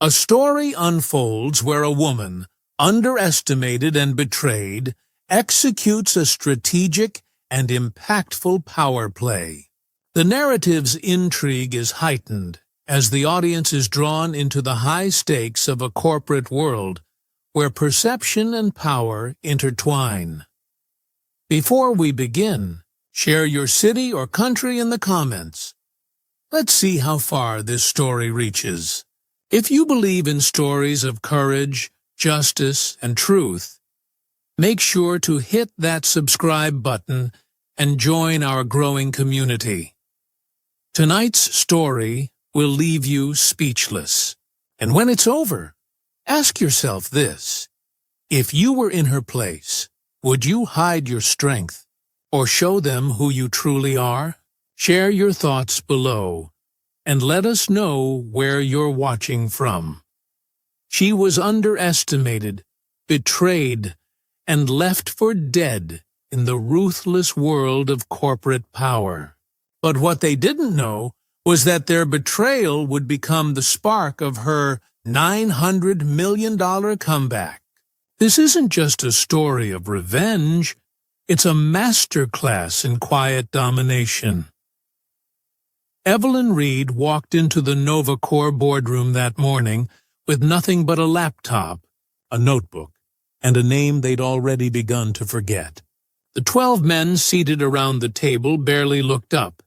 A story unfolds where a woman, underestimated and betrayed, executes a strategic and impactful power play. The narrative's intrigue is heightened as the audience is drawn into the high stakes of a corporate world where perception and power intertwine. Before we begin, share your city or country in the comments. Let's see how far this story reaches. If you believe in stories of courage, justice, and truth, make sure to hit that subscribe button and join our growing community. Tonight's story will leave you speechless. And when it's over, ask yourself this: if you were in her place, would you hide your strength or show them who you truly are? Share your thoughts below and let us know where you're watching from. She was underestimated, betrayed, and left for dead in the ruthless world of corporate power. But what they didn't know was that their betrayal would become the spark of her $900 million comeback. This isn't just a story of revenge, it's a masterclass in quiet domination. Evelyn Reed walked into the NovaCore boardroom that morning with nothing but a laptop, a notebook, and a name they'd already begun to forget. The 12 men seated around the table barely looked up.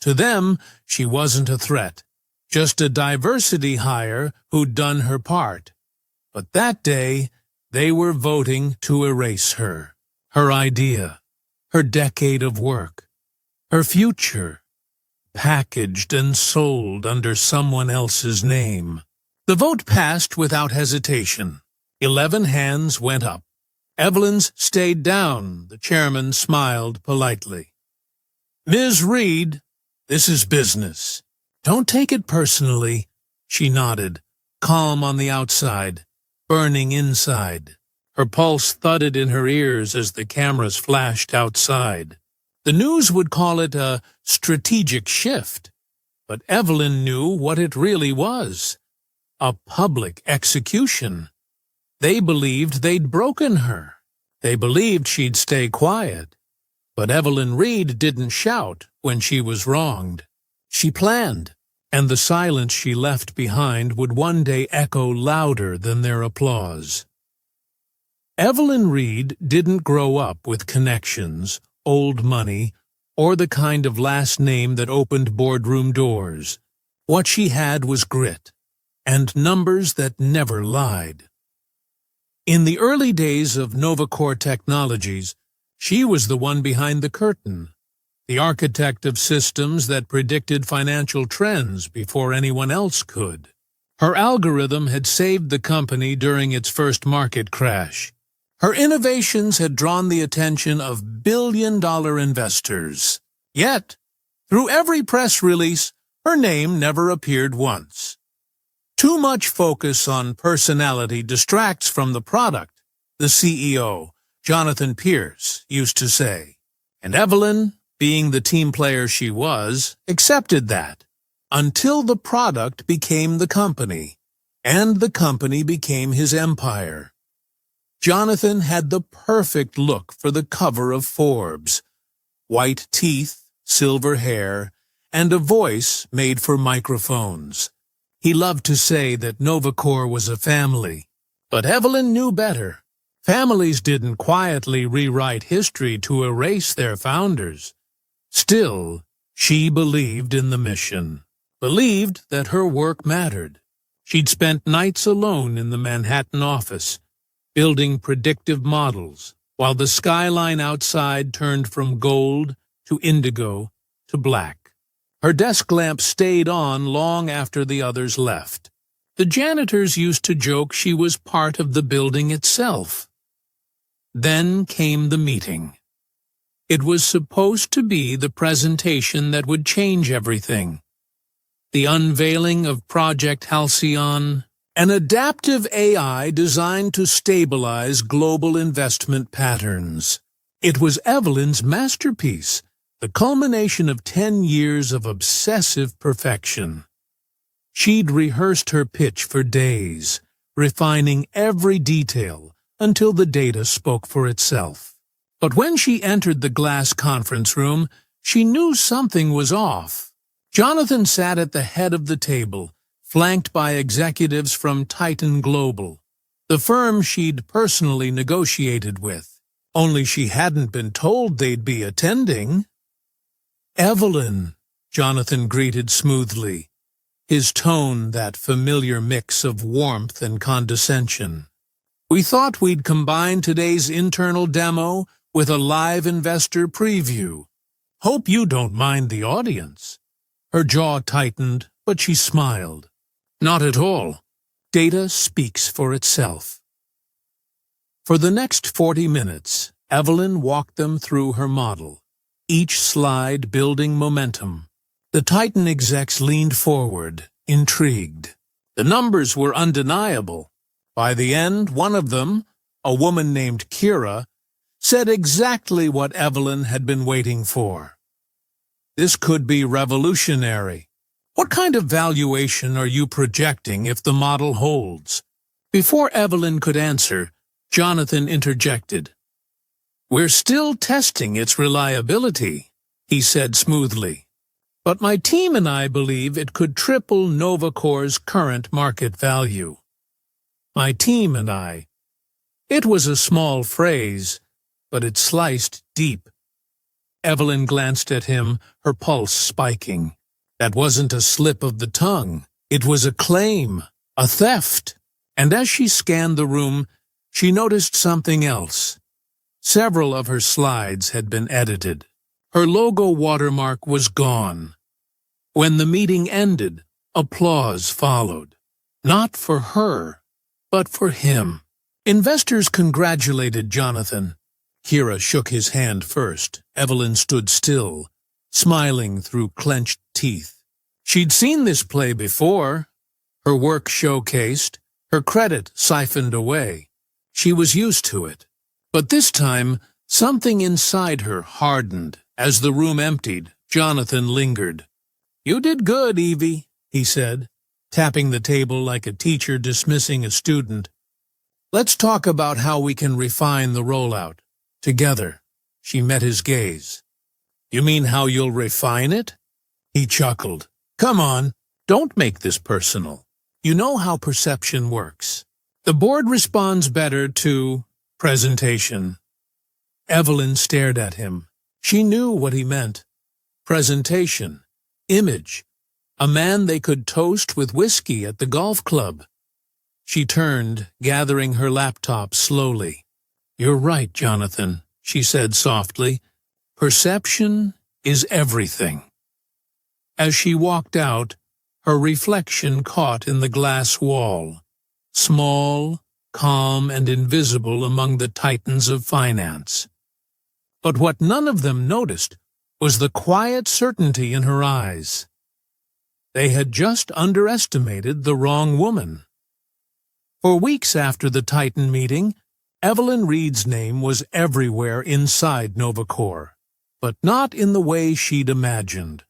To them, she wasn't a threat, just a diversity hire who'd done her part. But that day, they were voting to erase her, her idea, her decade of work, her future, packaged and sold under someone else's name. The vote passed without hesitation. 11 hands went up. Evelyn's stayed down. The chairman smiled politely. "Ms. Reed, this is business. Don't take it personally." She nodded, calm on the outside, burning inside. Her pulse thudded in her ears as the cameras flashed outside. The news would call it a strategic shift, but Evelyn knew what it really was: a public execution. They believed they'd broken her. They believed she'd stay quiet. But Evelyn Reed didn't shout when she was wronged. She planned, and the silence she left behind would one day echo louder than their applause. Evelyn Reed didn't grow up with connections, old money, or the kind of last name that opened boardroom doors. What she had was grit, and numbers that never lied. In the early days of NovaCore Technologies, she was the one behind the curtain, the architect of systems that predicted financial trends before anyone else could. Her algorithm had saved the company during its first market crash. Her innovations had drawn the attention of billion-dollar investors. Yet, through every press release, her name never appeared once. Too much focus on personality distracts from the product, the CEO, Jonathan Pierce, used to say. And Evelyn, being the team player she was, accepted that, until the product became the company, and the company became his empire. Jonathan had the perfect look for the cover of Forbes: white teeth, silver hair, and a voice made for microphones. He loved to say that NovaCore was a family, but Evelyn knew better. Families didn't quietly rewrite history to erase their founders. Still, she believed in the mission, believed that her work mattered. She'd spent nights alone in the Manhattan office, building predictive models, while the skyline outside turned from gold to indigo to black. Her desk lamp stayed on long after the others left. The janitors used to joke she was part of the building itself. Then came the meeting. It was supposed to be the presentation that would change everything. The unveiling of Project Halcyon, an adaptive AI designed to stabilize global investment patterns. It was Evelyn's masterpiece, the culmination of 10 years of obsessive perfection. She'd rehearsed her pitch for days, refining every detail until the data spoke for itself. But when she entered the glass conference room, she knew something was off. Jonathan sat at the head of the table, flanked by executives from Titan Global, the firm she'd personally negotiated with. Only she hadn't been told they'd be attending. "Evelyn," Jonathan greeted smoothly, his tone that familiar mix of warmth and condescension. "We thought we'd combine today's internal demo with a live investor preview. Hope you don't mind the audience." Her jaw tightened, but she smiled. "Not at all. Data speaks for itself." For the next 40 minutes, Evelyn walked them through her model, each slide building momentum. The Titan execs leaned forward, intrigued. The numbers were undeniable. By the end, one of them, a woman named Kira, said exactly what Evelyn had been waiting for. "This could be revolutionary. What kind of valuation are you projecting if the model holds?" Before Evelyn could answer, Jonathan interjected. "We're still testing its reliability," he said smoothly. "But my team and I believe it could triple NovaCore's current market value." "My team and I." It was a small phrase, but it sliced deep. Evelyn glanced at him, her pulse spiking. That wasn't a slip of the tongue. It was a claim, a theft. And as she scanned the room, she noticed something else. Several of her slides had been edited. Her logo watermark was gone. When the meeting ended, applause followed. Not for her, but for him. Investors congratulated Jonathan. Kira shook his hand first. Evelyn stood still, smiling through clenched teeth. She'd seen this play before. Her work showcased, her credit siphoned away. She was used to it. But this time, something inside her hardened. As the room emptied, Jonathan lingered. "You did good, Evie," he said, tapping the table like a teacher dismissing a student. "Let's talk about how we can refine the rollout. Together." She met his gaze. "You mean how you'll refine it?" He chuckled. "Come on, don't make this personal. You know how perception works. The board responds better to presentation." Evelyn stared at him. She knew what he meant. Presentation. Image. A man they could toast with whiskey at the golf club. She turned, gathering her laptop slowly. "You're right, Jonathan," she said softly. "Perception is everything." As she walked out, her reflection caught in the glass wall, small, calm, and invisible among the titans of finance. But what none of them noticed was the quiet certainty in her eyes. They had just underestimated the wrong woman. For weeks after the Titan meeting, Evelyn Reed's name was everywhere inside NovaCore, but not in the way she'd imagined.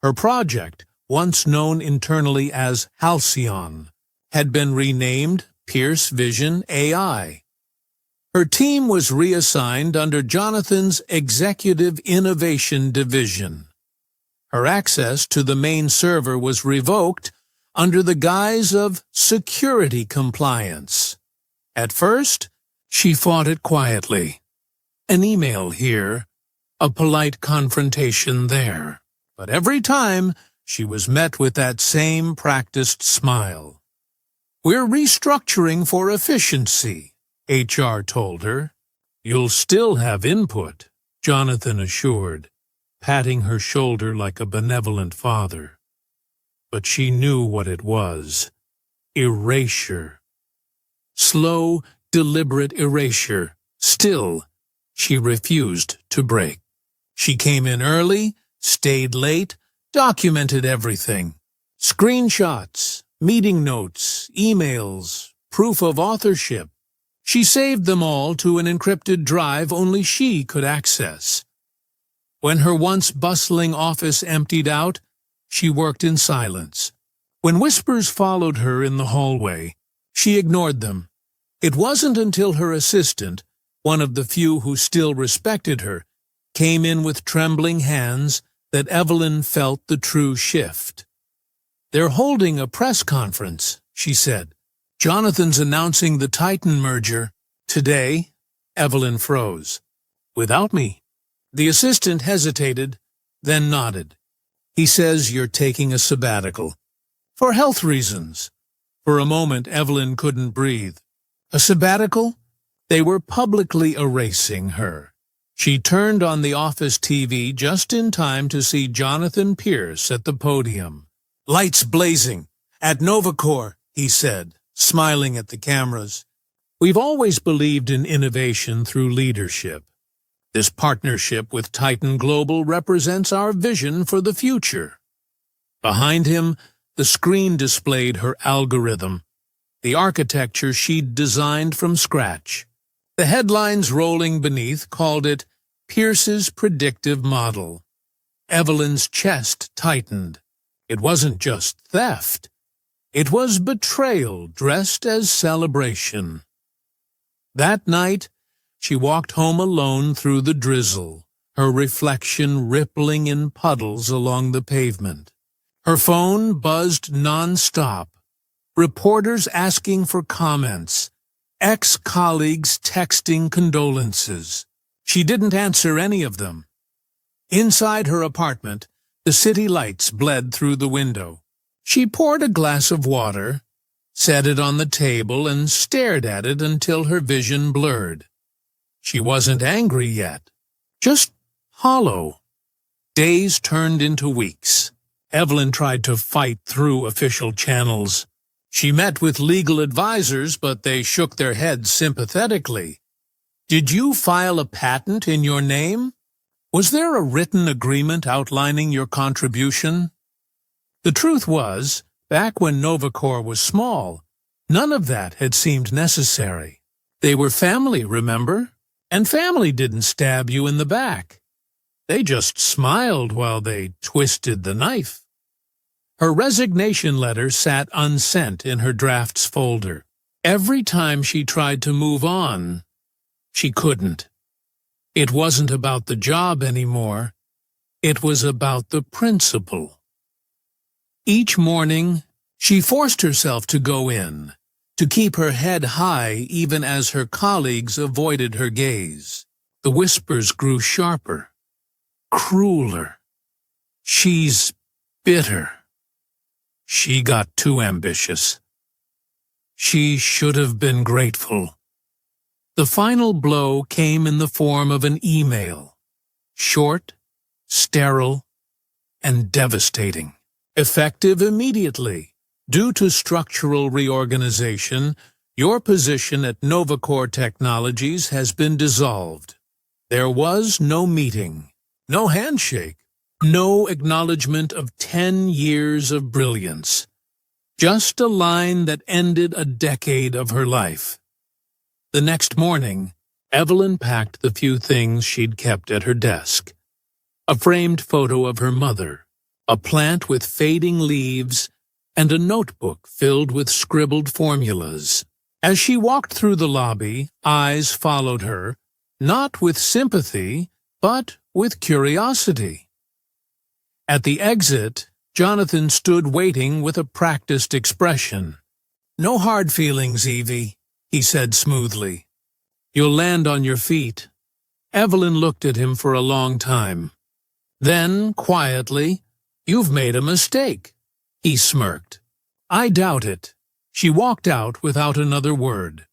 Her project, once known internally as Halcyon, had been renamed Pierce Vision AI. Her team was reassigned under Jonathan's Executive Innovation Division. Her access to the main server was revoked under the guise of security compliance. At first, she fought it quietly. An email here, a polite confrontation there. But every time, she was met with that same practiced smile. "We're restructuring for efficiency," HR told her. "You'll still have input," Jonathan assured, patting her shoulder like a benevolent father. But she knew what it was. Erasure. Slow, deliberate erasure. Still, she refused to break. She came in early, stayed late, documented everything. Screenshots, meeting notes, emails, proof of authorship. She saved them all to an encrypted drive only she could access. When her once bustling office emptied out, she worked in silence, When whispers followed her in the hallway, she ignored them. It wasn't until her assistant, one of the few who still respected her, came in with trembling hands that Evelyn felt the true shift. "They're holding a press conference," she said. "Jonathan's announcing the Titan merger. Today." Evelyn froze. "Without me." The assistant hesitated, then nodded. "He says you're taking a sabbatical. For health reasons." For a moment, Evelyn couldn't breathe. A sabbatical? They were publicly erasing her. She turned on the office TV just in time to see Jonathan Pierce at the podium. "Lights blazing. At Novacore," he said, smiling at the cameras. "We've always believed in innovation through leadership. This partnership with Titan Global represents our vision for the future." Behind him, the screen displayed her algorithm, the architecture she'd designed from scratch. The headlines rolling beneath called it Pierce's predictive model. Evelyn's chest tightened. It wasn't just theft. It was betrayal dressed as celebration. That night, she walked home alone through the drizzle, her reflection rippling in puddles along the pavement. Her phone buzzed non-stop. Reporters asking for comments. Ex-colleagues texting condolences. She didn't answer any of them. Inside her apartment, the city lights bled through the window. She poured a glass of water, set it on the table, and stared at it until her vision blurred. She wasn't angry yet, just hollow. Days turned into weeks. Evelyn tried to fight through official channels. She met with legal advisors, but they shook their heads sympathetically. "Did you file a patent in your name? Was there a written agreement outlining your contribution?" The truth was, back when Novacore was small, none of that had seemed necessary. They were family, remember? And family didn't stab you in the back. They just smiled while they twisted the knife. Her resignation letter sat unsent in her drafts folder. Every time she tried to move on, she couldn't. It wasn't about the job anymore. It was about the principle. Each morning, she forced herself to go in, to keep her head high even as her colleagues avoided her gaze. The whispers grew sharper, crueler. "She's bitter. She got too ambitious. She should have been grateful." The final blow came in the form of an email, short, sterile, and devastating. Effective immediately. Due to structural reorganization, your position at Novacore Technologies has been dissolved. There was no meeting, no handshake, no acknowledgement of 10 years of brilliance. Just a line that ended a decade of her life. The next morning, Evelyn packed the few things she'd kept at her desk. A framed photo of her mother, a plant with fading leaves, and a notebook filled with scribbled formulas. As she walked through the lobby, eyes followed her, not with sympathy, but with curiosity. At the exit, Jonathan stood waiting with a practiced expression. "No hard feelings, Evie," he said smoothly. "You'll land on your feet." Evelyn looked at him for a long time. Then, quietly, "You've made a mistake." He smirked. "I doubt it." She walked out without another word.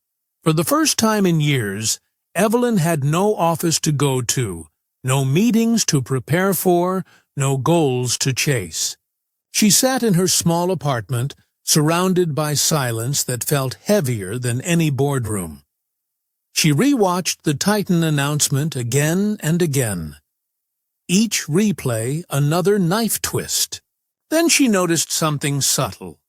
For the first time in years, Evelyn had no office to go to, no meetings to prepare for, no goals to chase. She sat in her small apartment, surrounded by silence that felt heavier than any boardroom. She rewatched the Titan announcement again and again. Each replay another knife twist. Then she noticed something subtle.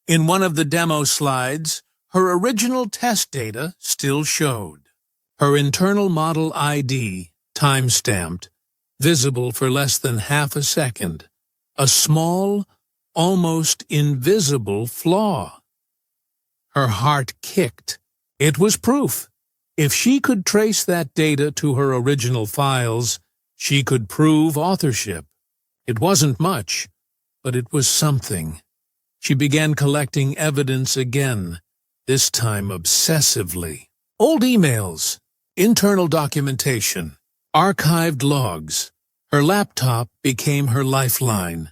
In one of the demo slides, her original test data still showed. Her internal model ID, time-stamped, visible for less than half a second. A small, almost invisible flaw. Her heart kicked. It was proof. If she could trace that data to her original files, she could prove authorship. It wasn't much, but it was something. She began collecting evidence again, this time obsessively. Old emails, internal documentation, archived logs. Her laptop became her lifeline.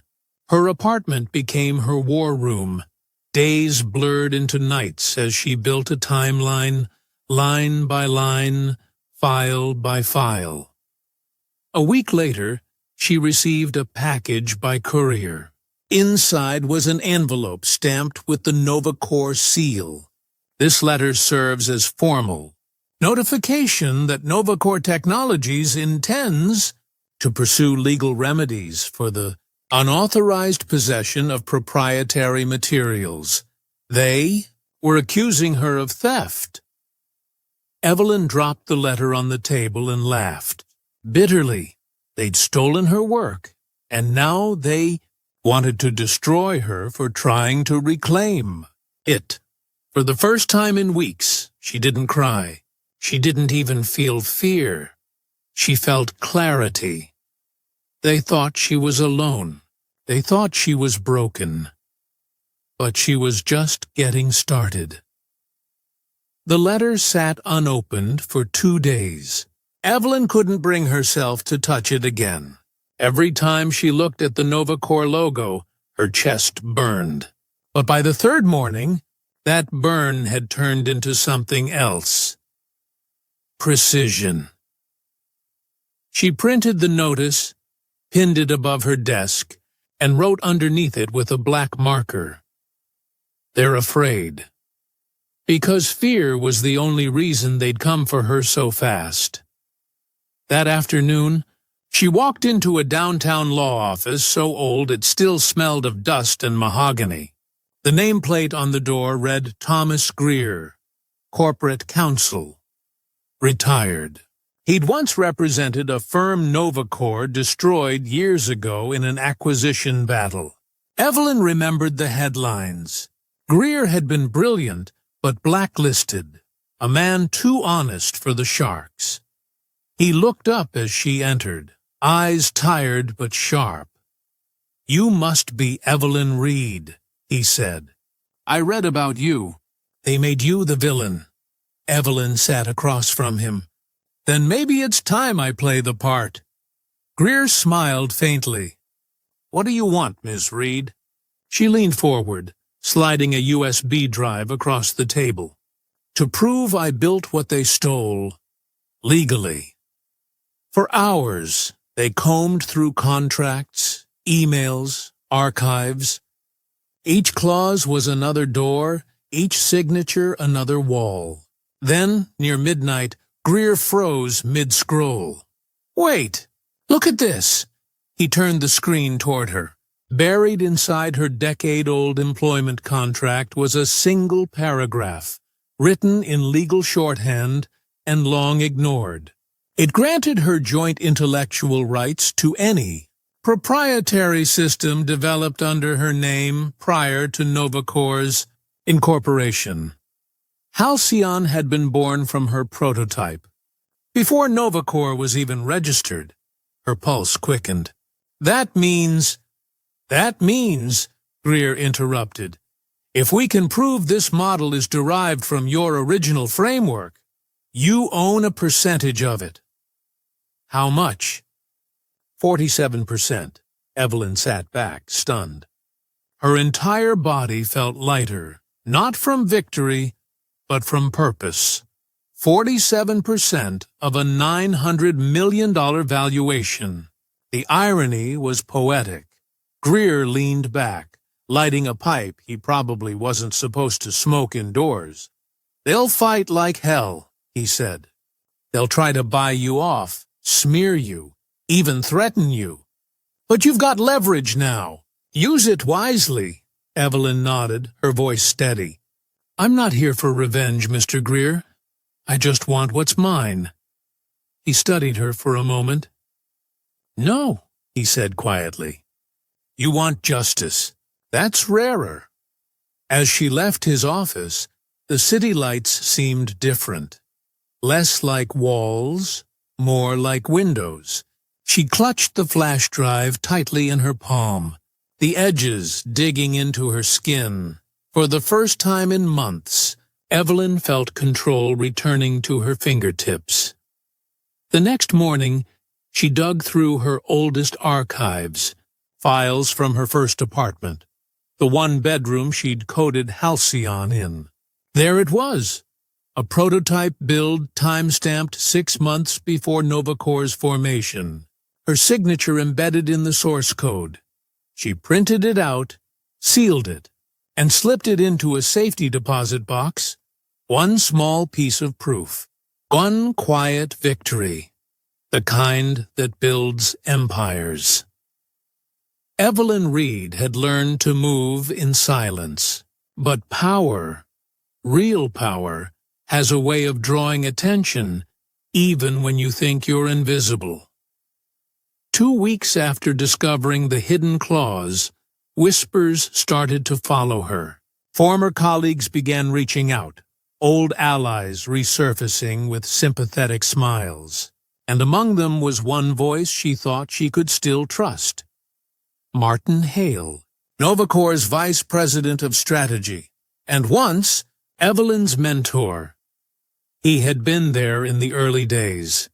Her apartment became her war room. Days blurred into nights as she built a timeline, line by line, file by file. A week later, she received a package by courier. Inside was an envelope stamped with the NovaCore seal. This letter serves as formal notification that NovaCore Technologies intends to pursue legal remedies for the unauthorized possession of proprietary materials. They were accusing her of theft. Evelyn dropped the letter on the table and laughed. Bitterly, they'd stolen her work, and now they wanted to destroy her for trying to reclaim it. For the first time in weeks, she didn't cry. She didn't even feel fear. She felt clarity. They thought she was alone. They thought she was broken. But she was just getting started. The letter sat unopened for 2 days. Evelyn couldn't bring herself to touch it again. Every time she looked at the NovaCore logo, her chest burned. But by the third morning, that burn had turned into something else. Precision. She printed the notice, pinned it above her desk, and wrote underneath it with a black marker. They're afraid. Because fear was the only reason they'd come for her so fast. That afternoon, she walked into a downtown law office so old it still smelled of dust and mahogany. The nameplate on the door read Thomas Greer, Corporate Counsel, retired. He'd once represented a firm NovaCore destroyed years ago in an acquisition battle. Evelyn remembered the headlines. Greer had been brilliant, but blacklisted, a man too honest for the sharks. He looked up as she entered, eyes tired but sharp. "You must be Evelyn Reed," he said. "I read about you. They made you the villain." Evelyn sat across from him. "Then maybe it's time I play the part." Greer smiled faintly. "What do you want, Miss Reed?" She leaned forward, sliding a USB drive across the table. "To prove I built what they stole, legally." For hours, they combed through contracts, emails, archives. Each clause was another door, each signature another wall. Then, near midnight, Greer froze mid-scroll. "Wait! Look at this!" He turned the screen toward her. Buried inside her decade-old employment contract was a single paragraph, written in legal shorthand and long ignored. It granted her joint intellectual rights to any proprietary system developed under her name prior to NovaCore's incorporation. Halcyon had been born from her prototype. Before NovaCore was even registered, her pulse quickened. That means, Greer interrupted, if we can prove this model is derived from your original framework, you own a percentage of it." "How much?" 47%. Evelyn sat back, stunned. Her entire body felt lighter, not from victory, but from purpose. 47% of a $900 million valuation. The irony was poetic. Greer leaned back, lighting a pipe he probably wasn't supposed to smoke indoors. "They'll fight like hell," he said. "They'll try to buy you off, smear you, even threaten you. But you've got leverage now. Use it wisely." Evelyn nodded, her voice steady. "I'm not here for revenge, Mr. Greer. I just want what's mine." He studied her for a moment. "No," he said quietly. "You want justice. That's rarer. As she left his office, the city lights seemed different. Less like walls, more like windows. She clutched the flash drive tightly in her palm, the edges digging into her skin. For the first time in months, Evelyn felt control returning to her fingertips. The next morning, she dug through her oldest archives, files from her first apartment, the one bedroom she'd coded Halcyon in. There it was, a prototype build time-stamped 6 months before NovaCore's formation, her signature embedded in the source code. She printed it out, sealed it, and slipped it into a safety deposit box. One small piece of proof, one quiet victory, the kind that builds empires. Evelyn Reed had learned to move in silence, but power, real power, has a way of drawing attention even when you think you're invisible. 2 weeks after discovering the hidden clause, whispers started to follow her. Former colleagues began reaching out, old allies resurfacing with sympathetic smiles. And among them was one voice she thought she could still trust. Martin Hale, NovaCore's Vice President of Strategy, and once Evelyn's mentor. He had been there in the early days,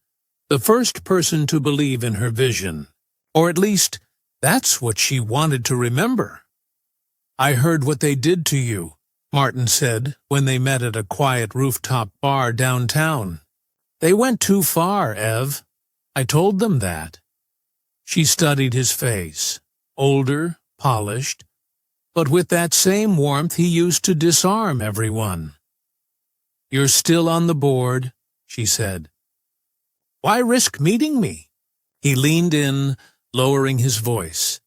the first person to believe in her vision, or at least that's what she wanted to remember. "I heard what they did to you," Martin said when they met at a quiet rooftop bar downtown. "They went too far, Ev. I told them that." She studied his face, older, polished, but with that same warmth he used to disarm everyone. "You're still on the board," she said. "Why risk meeting me?" He leaned in, lowering his voice.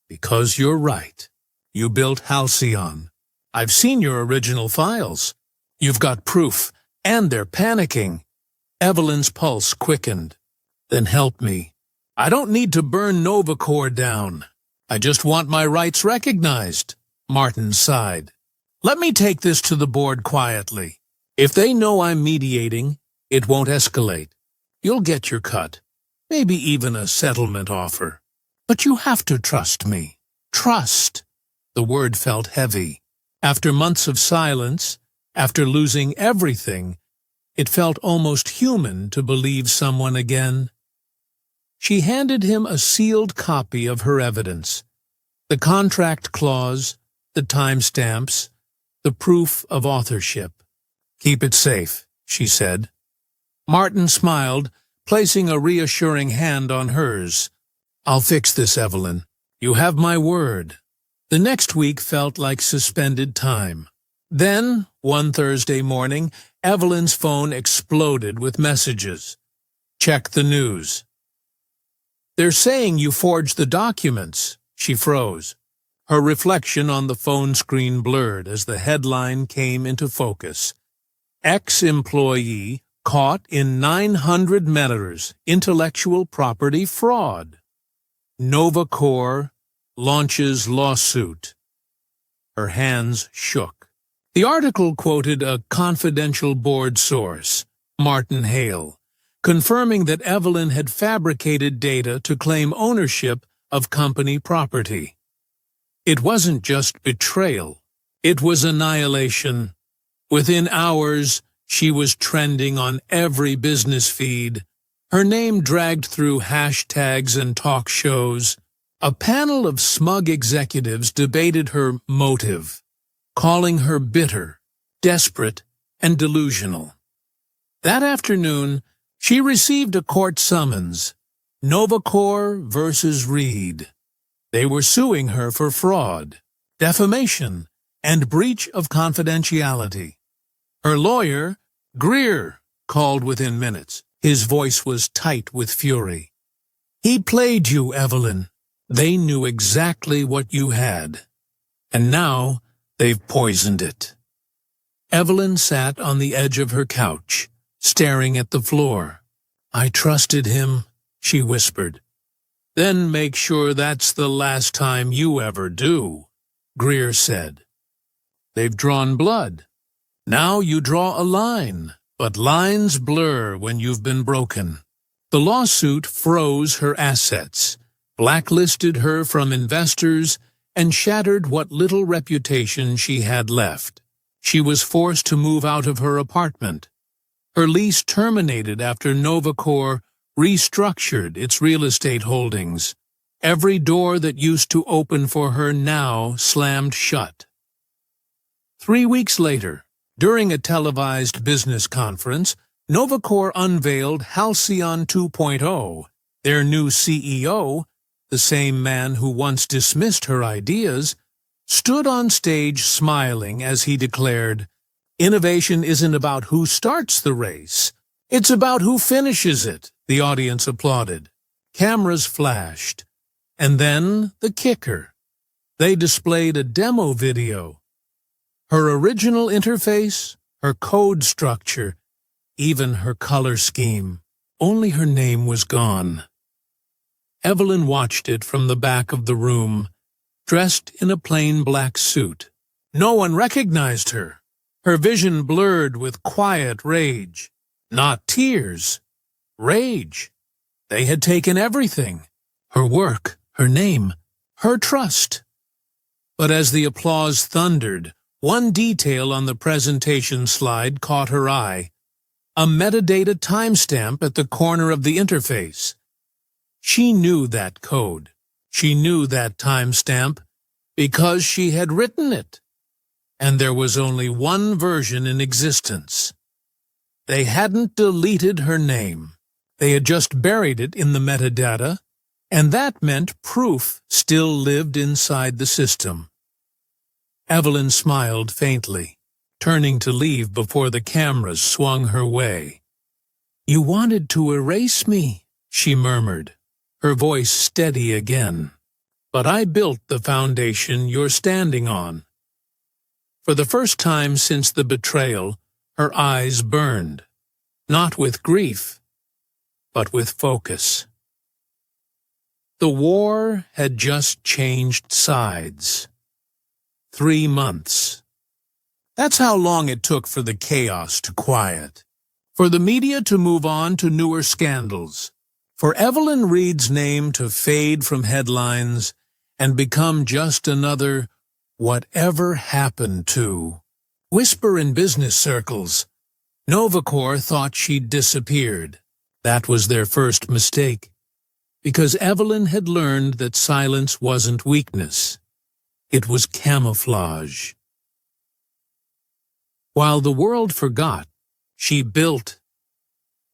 "Because you're right. You built Halcyon. I've seen your original files. You've got proof, and they're panicking." Evelyn's pulse quickened. "Then help me. I don't need to burn NovaCore down. I just want my rights recognized." Martin sighed. "Let me take this to the board quietly. If they know I'm mediating, it won't escalate. You'll get your cut, maybe even a settlement offer. But you have to trust me. Trust." The word felt heavy. After months of silence, after losing everything, it felt almost human to believe someone again. She handed him a sealed copy of her evidence, the contract clause, the timestamps, the proof of authorship. "Keep it safe," she said. Martin smiled, placing a reassuring hand on hers. "I'll fix this, Evelyn. You have my word." The next week felt like suspended time. Then, one Thursday morning, Evelyn's phone exploded with messages. "Check the news." "They're saying you forged the documents." She froze. Her reflection on the phone screen blurred as the headline came into focus. "Ex-employee caught in 900 matters, intellectual property fraud. NovaCore launches lawsuit." Her hands shook. The article quoted a confidential board source, Martin Hale, confirming that Evelyn had fabricated data to claim ownership of company property. It wasn't just betrayal, it was annihilation. Within hours, she was trending on every business feed, her name dragged through hashtags and talk shows. A panel of smug executives debated her motive, calling her bitter, desperate, and delusional. That afternoon, she received a court summons, NovaCore versus Reed. They were suing her for fraud, defamation, and breach of confidentiality. Her lawyer, Greer, called within minutes. His voice was tight with fury. "He played you, Evelyn. They knew exactly what you had. And now they've poisoned it." Evelyn sat on the edge of her couch, staring at the floor. "I trusted him," she whispered. "Then make sure that's the last time you ever do." Greer said. They've drawn blood. Now you draw a line, but lines blur when you've been broken. The lawsuit froze her assets, blacklisted her from investors, and shattered what little reputation she had left. She was forced to move out of her apartment. Her lease terminated after Novacor restructured its real estate holdings. Every door that used to open for her now slammed shut. 3 weeks later, during a televised business conference, Novacor unveiled Halcyon 2.0. Their new CEO, the same man who once dismissed her ideas, stood on stage smiling as he declared, "Innovation isn't about who starts the race. It's about who finishes it." The audience applauded. Cameras flashed. And then the kicker. They displayed a demo video. Her original interface, her code structure, even her color scheme. Only her name was gone. Evelyn watched it from the back of the room, dressed in a plain black suit. No one recognized her. Her vision blurred with quiet rage. Not tears. Rage. They had taken everything. Her work, her name, her trust. But as the applause thundered, one detail on the presentation slide caught her eye. A metadata timestamp at the corner of the interface. She knew that code. She knew that timestamp because she had written it. And there was only one version in existence. They hadn't deleted her name. They had just buried it in the metadata, and that meant proof still lived inside the system. Evelyn smiled faintly, turning to leave before the cameras swung her way. "You wanted to erase me," she murmured, her voice steady again. "But I built the foundation you're standing on." For the first time since the betrayal, her eyes burned, not with grief, but with focus. The war had just changed sides. 3 months. That's how long it took for the chaos to quiet, for the media to move on to newer scandals, for Evelyn Reed's name to fade from headlines and become just another "whatever happened to." Whisper in business circles. Novacor thought she'd disappeared. That was their first mistake, because Evelyn had learned that silence wasn't weakness. It was camouflage. While the world forgot, she built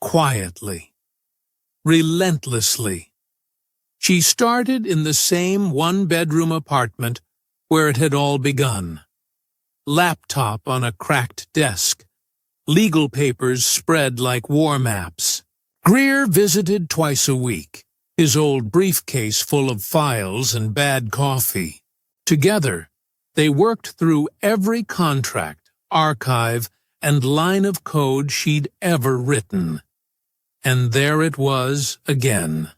quietly, relentlessly. She started in the same one-bedroom apartment where it had all begun. Laptop on a cracked desk, legal papers spread like war maps. Greer visited twice a week, his old briefcase full of files and bad coffee. Together, they worked through every contract, archive, and line of code she'd ever written. And there it was again.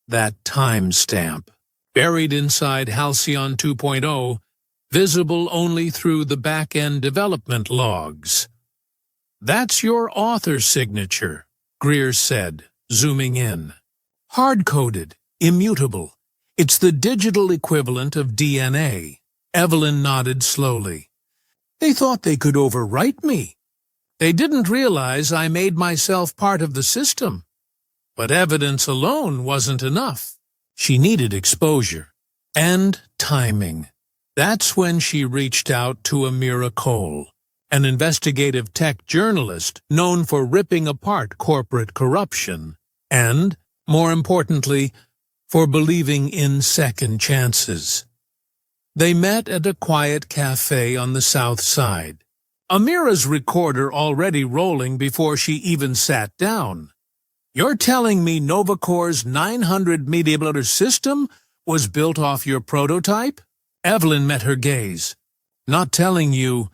That timestamp, buried inside Halcyon 2.0, visible only through the back-end development logs. "That's your author signature," Greer said, zooming in. "Hard-coded, immutable. It's the digital equivalent of DNA." Evelyn nodded slowly. "They thought they could overwrite me. They didn't realize I made myself part of the system. But evidence alone wasn't enough. She needed exposure. And timing. That's when she reached out to Amira Cole, an investigative tech journalist known for ripping apart corporate corruption, and, more importantly, for believing in second chances. They met at a quiet cafe on the south side. Amira's recorder already rolling before she even sat down. "You're telling me Novacor's 900 milliliter system was built off your prototype?" Evelyn met her gaze. "Not telling you,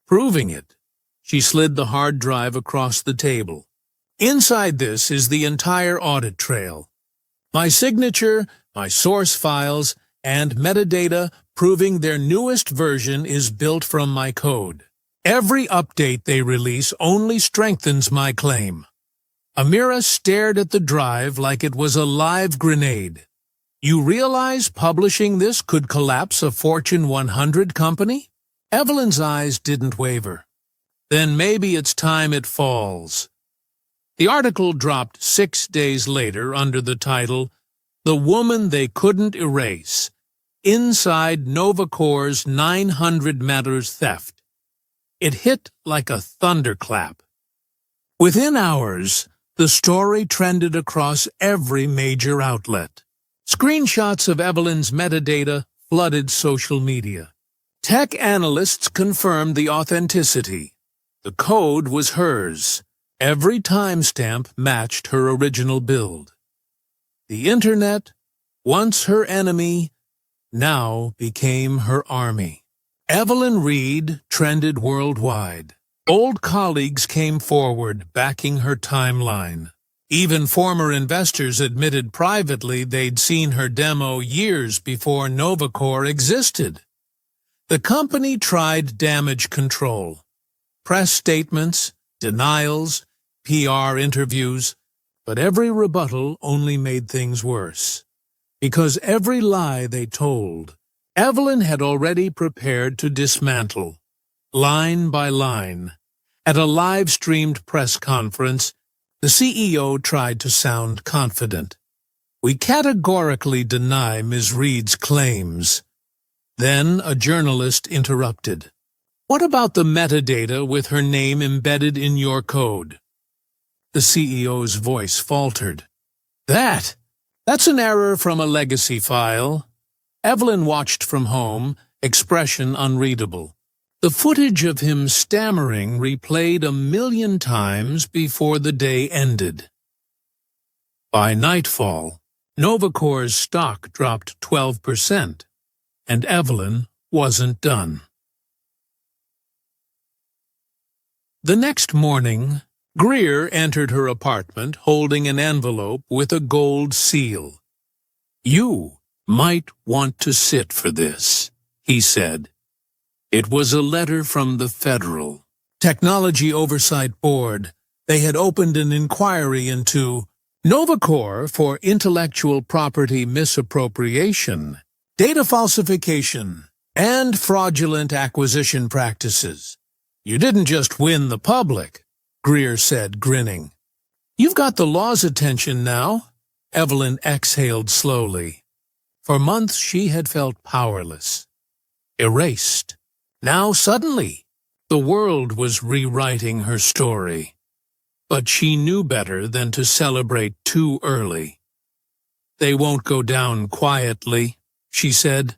proving it." She slid the hard drive across the table. "Inside this is the entire audit trail. My signature, my source files, and metadata proving their newest version is built from my code. Every update they release only strengthens my claim." Amira stared at the drive like it was a live grenade. "You realize publishing this could collapse a Fortune 100 company?" Evelyn's eyes didn't waver. "Then maybe it's time it falls." The article dropped 6 days later under the title, "The Woman They Couldn't Erase: Inside Novacore's 900 Matters Theft." It hit like a thunderclap. Within hours, the story trended across every major outlet. Screenshots of Evelyn's metadata flooded social media. Tech analysts confirmed the authenticity. The code was hers. Every timestamp matched her original build. The Internet, once her enemy, now became her army. Evelyn Reed trended worldwide. Old colleagues came forward, backing her timeline. Even former investors admitted privately they'd seen her demo years before Novacore existed. The company tried damage control. Press statements, denials, PR interviews, but every rebuttal only made things worse. Because every lie they told, Evelyn had already prepared to dismantle, line by line. At a live-streamed press conference, the CEO tried to sound confident. "We categorically deny Ms. Reed's claims." Then a journalist interrupted. "What about the metadata with her name embedded in your code?" The CEO's voice faltered. That's an error from a legacy file." Evelyn watched from home, expression unreadable. The footage of him stammering replayed 1,000,000 times before the day ended. By nightfall, Novacore's stock dropped 12%, and Evelyn wasn't done. The next morning, Greer entered her apartment holding an envelope with a gold seal. "You might want to sit for this," he said. It was a letter from the Federal Technology Oversight Board. They had opened an inquiry into Novacore for intellectual property misappropriation, data falsification, and fraudulent acquisition practices. "You didn't just win the public," Greer said, grinning. "You've got the law's attention now." Evelyn exhaled slowly. For months she had felt powerless, erased. Now suddenly, the world was rewriting her story. But she knew better than to celebrate too early. "They won't go down quietly," she said.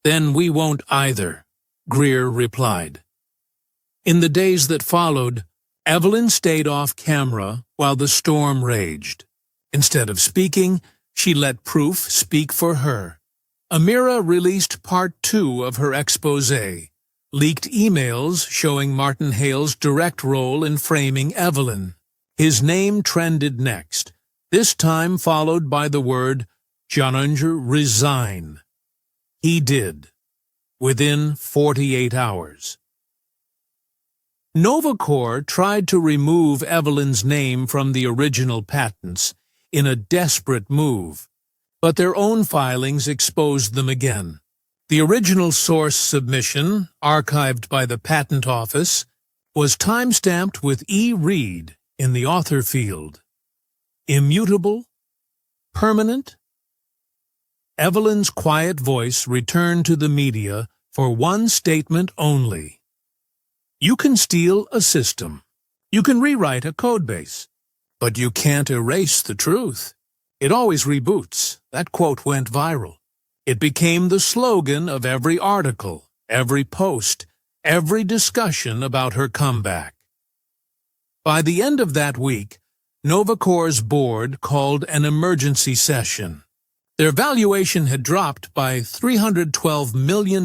"Then we won't either," Greer replied. In the days that followed, Evelyn stayed off camera while the storm raged. Instead of speaking, she let proof speak for her. Amira released part 2 of her exposé, leaked emails showing Martin Hale's direct role in framing Evelyn. His name trended next, this time followed by the word "Johninger resign." He did, within 48 hours. Novacore tried to remove Evelyn's name from the original patents in a desperate move, but their own filings exposed them again. The original source submission, archived by the Patent Office, was timestamped with E. Reed in the author field. Immutable? Permanent? Evelyn's quiet voice returned to the media for one statement only. "You can steal a system. You can rewrite a codebase. But you can't erase the truth. It always reboots." That quote went viral. It became the slogan of every article, every post, every discussion about her comeback. By the end of that week, Novacore's board called an emergency session. Their valuation had dropped by $312 million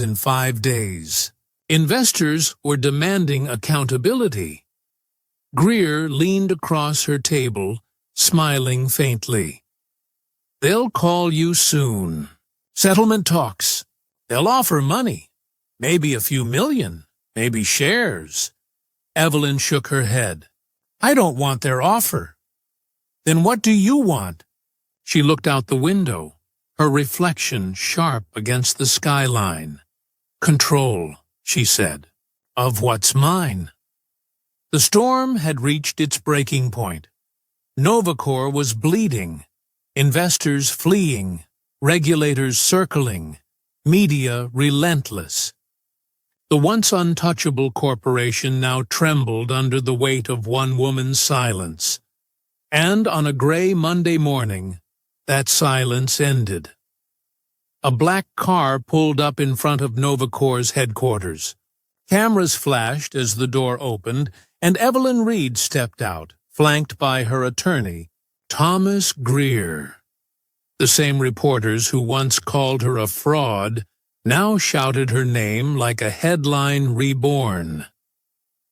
in 5 days. Investors were demanding accountability. Greer leaned across her table, smiling faintly. "They'll call you soon. Settlement talks. They'll offer money. Maybe a few million. Maybe shares. Evelyn shook her head. I don't want their offer. Then what do you want? She looked out the window, her reflection sharp against the skyline. Control, she said, of what's mine. The storm had reached its breaking point. Novacor was bleeding, investors fleeing, regulators circling, media relentless. The once untouchable corporation now trembled under the weight of one woman's silence. And on a gray Monday morning, that silence ended. A black car pulled up in front of Novacor's headquarters. Cameras flashed as the door opened, and Evelyn Reed stepped out, flanked by her attorney, Thomas Greer. The same reporters who once called her a fraud now shouted her name like a headline reborn.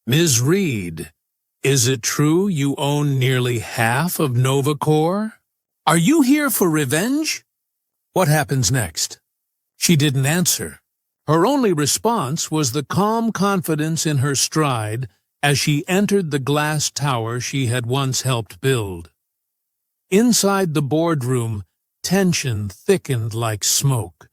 Ms. Reed, is it true you own nearly half of Novacor? Are you here for revenge? What happens next? She didn't answer. Her only response was the calm confidence in her stride as she entered the glass tower she had once helped build. Inside the boardroom, tension thickened like smoke.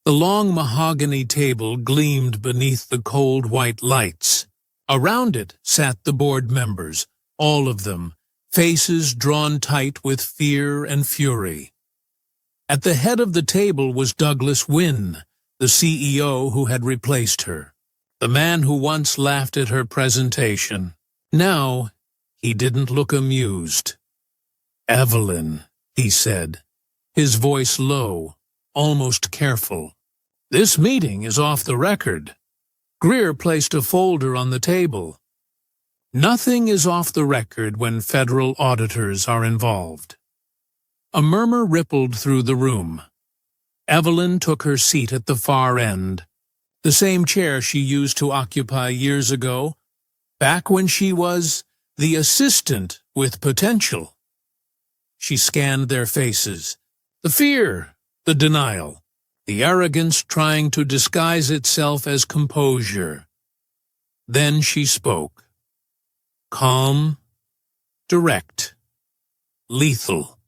The long mahogany table gleamed beneath the cold white lights. Around it sat the board members, all of them, faces drawn tight with fear and fury. At the head of the table was Douglas Wynne, the CEO who had replaced her, the man who once laughed at her presentation. Now, he didn't look amused. Evelyn, he said, his voice low, almost careful. This meeting is off the record. Greer placed a folder on the table. Nothing is off the record when federal auditors are involved. A murmur rippled through the room. Evelyn took her seat at the far end, the same chair she used to occupy years ago, back when she was the assistant with potential. She scanned their faces, the fear, the denial, the arrogance trying to disguise itself as composure. Then she spoke. Calm, direct, lethal.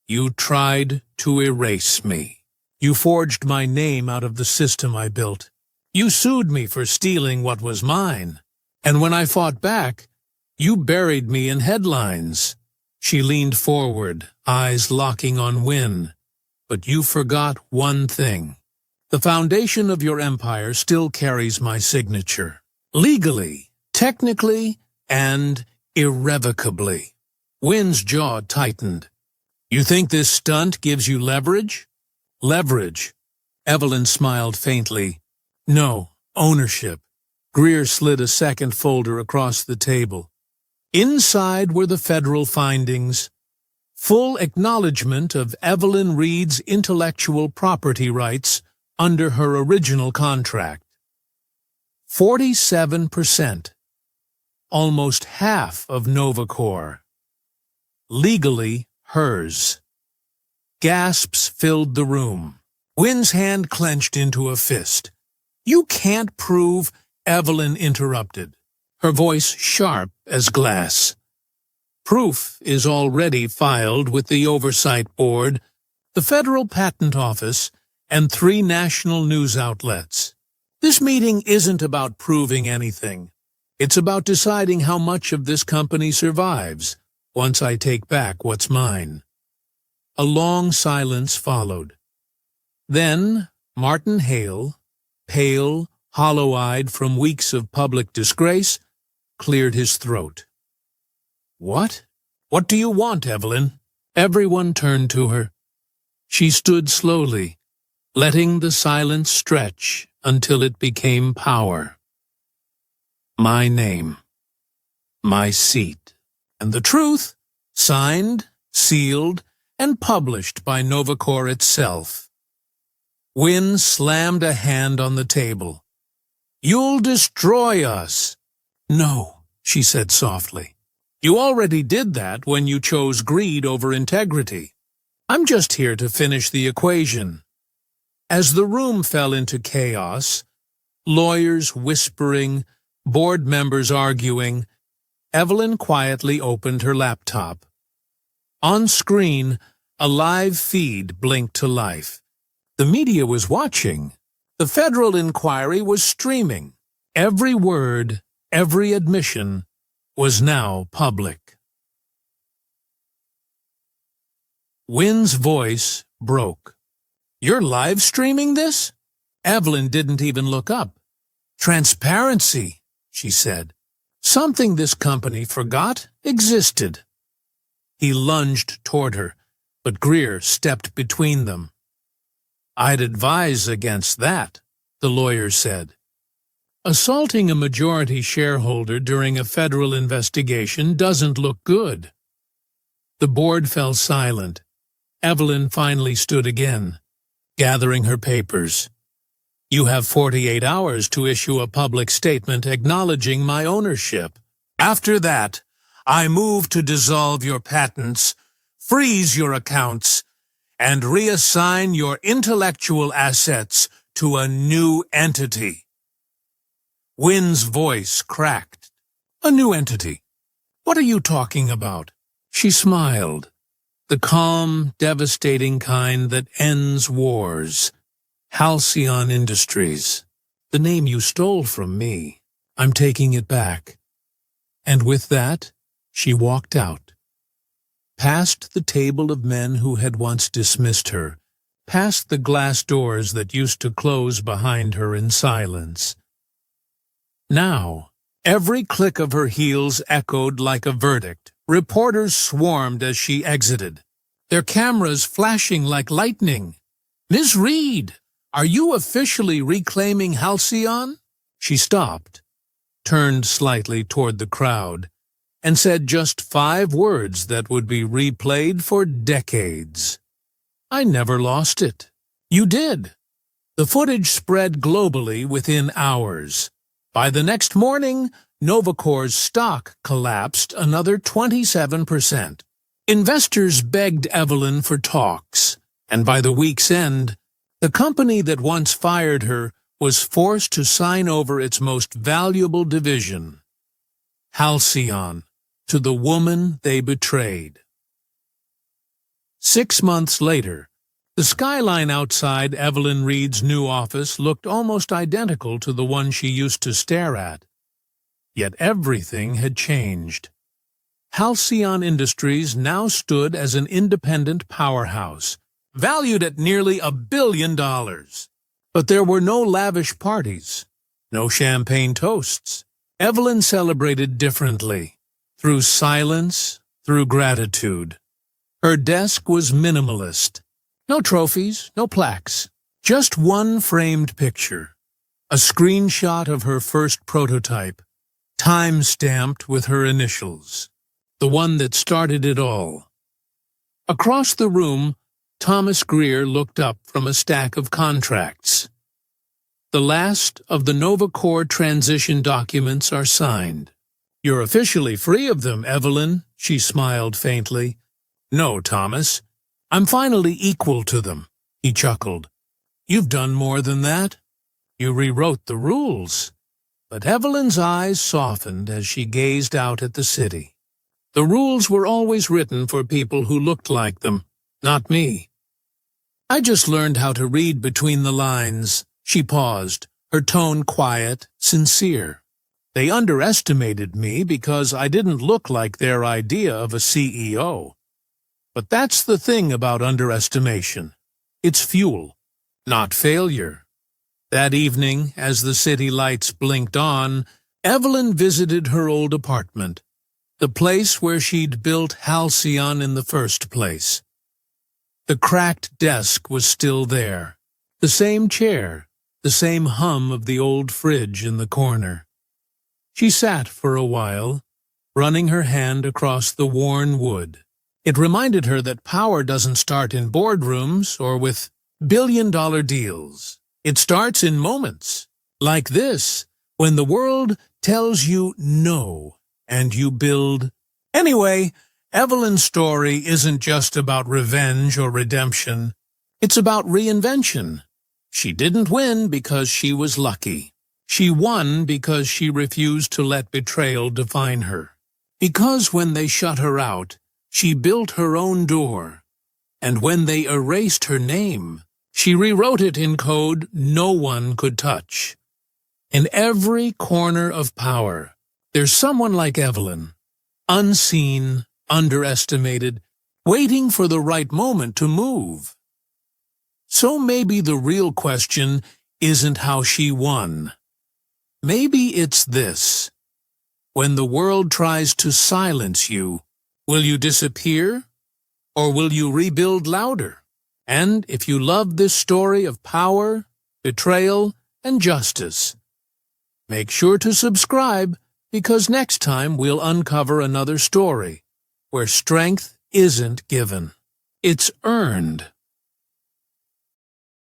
You tried to erase me. You forged my name out of the system I built. You sued me for stealing what was mine. And when I fought back, you buried me in headlines. She leaned forward, eyes locking on Wynne. But you forgot one thing. The foundation of your empire still carries my signature. Legally, technically, and irrevocably. Wynne's jaw tightened. You think this stunt gives you leverage? Leverage. Evelyn smiled faintly. No, ownership. Greer slid a second folder across the table. Inside were the federal findings. Full acknowledgement of Evelyn Reed's intellectual property rights under her original contract. 47%. Almost half of Novacor. Legally hers. Gasps filled the room. Wynne's hand clenched into a fist. You can't prove, Evelyn interrupted, her voice sharp as glass. Proof is already filed with the Oversight Board, the Federal Patent Office, and 3 national news outlets. This meeting isn't about proving anything. It's about deciding how much of this company survives once I take back what's mine. A long silence followed. Then Martin Hale, pale, hollow-eyed from weeks of public disgrace, cleared his throat. What? What do you want, Evelyn? Everyone turned to her. She stood slowly, letting the silence stretch until it became power. My name, my seat, and the truth, signed, sealed, and published by Novacor itself. Wynne slammed a hand on the table. You'll destroy us. No, she said softly. You already did that when you chose greed over integrity. I'm just here to finish the equation. As the room fell into chaos, lawyers whispering, board members arguing, Evelyn quietly opened her laptop. On screen, a live feed blinked to life. The media was watching. The federal inquiry was streaming. Every word, every admission was now public. Wynn's voice broke. "You're live streaming this?" Evelyn didn't even look up. "Transparency," she said. "Something this company forgot existed." He lunged toward her, but Greer stepped between them. "I'd advise against that," the lawyer said. "Assaulting a majority shareholder during a federal investigation doesn't look good." The board fell silent. Evelyn finally stood again, gathering her papers. "You have 48 hours to issue a public statement acknowledging my ownership. After that, I move to dissolve your patents, freeze your accounts, and reassign your intellectual assets to a new entity." Wynn's voice cracked. "A new entity? What are you talking about?" She smiled. "The calm, devastating kind that ends wars. Halcyon Industries. The name you stole from me. I'm taking it back." And with that, she walked out. Past the table of men who had once dismissed her, past the glass doors that used to close behind her in silence. Now, every click of her heels echoed like a verdict. Reporters swarmed as she exited, their cameras flashing like lightning. "Ms. Reed, are you officially reclaiming Halcyon?" She stopped, turned slightly toward the crowd, and said just 5 words that would be replayed for decades. "I never lost it." "You did." The footage spread globally within hours. By the next morning, Novacor's stock collapsed another 27%. Investors begged Evelyn for talks, and by the week's end, the company that once fired her was forced to sign over its most valuable division, Halcyon, to the woman they betrayed. 6 months later, the skyline outside Evelyn Reed's new office looked almost identical to the one she used to stare at. Yet everything had changed. Halcyon Industries now stood as an independent powerhouse, valued at nearly $1 billion. But there were no lavish parties, no champagne toasts. Evelyn celebrated differently, through silence, through gratitude. Her desk was minimalist. No trophies, no plaques, just one framed picture, a screenshot of her first prototype, time-stamped with her initials, the one that started it all. Across the room, Thomas Greer looked up from a stack of contracts. "The last of the Novacor transition documents are signed." "You're officially free of them, Evelyn," she smiled faintly. "No, Thomas. I'm finally equal to them," he chuckled. "You've done more than that. You rewrote the rules." But Evelyn's eyes softened as she gazed out at the city. "The rules were always written for people who looked like them, not me. I just learned how to read between the lines." She paused, her tone quiet, sincere. "They underestimated me because I didn't look like their idea of a CEO. But that's the thing about underestimation. It's fuel, not failure." That evening, as the city lights blinked on, Evelyn visited her old apartment, the place where she'd built Halcyon in the first place. The cracked desk was still there, the same chair, the same hum of the old fridge in the corner. She sat for a while, running her hand across the worn wood. It reminded her that power doesn't start in boardrooms or with billion-dollar deals. It starts in moments, like this, when the world tells you no, and you build. Anyway, Evelyn's story isn't just about revenge or redemption. It's about reinvention. She didn't win because she was lucky. She won because she refused to let betrayal define her. Because when they shut her out, she built her own door. And when they erased her name, she rewrote it in code no one could touch. In every corner of power, there's someone like Evelyn, unseen, underestimated, waiting for the right moment to move. So maybe the real question isn't how she won. Maybe it's this. When the world tries to silence you, will you disappear, or will you rebuild louder? And if you love this story of power, betrayal, and justice, make sure to subscribe, because next time we'll uncover another story where strength isn't given. It's earned.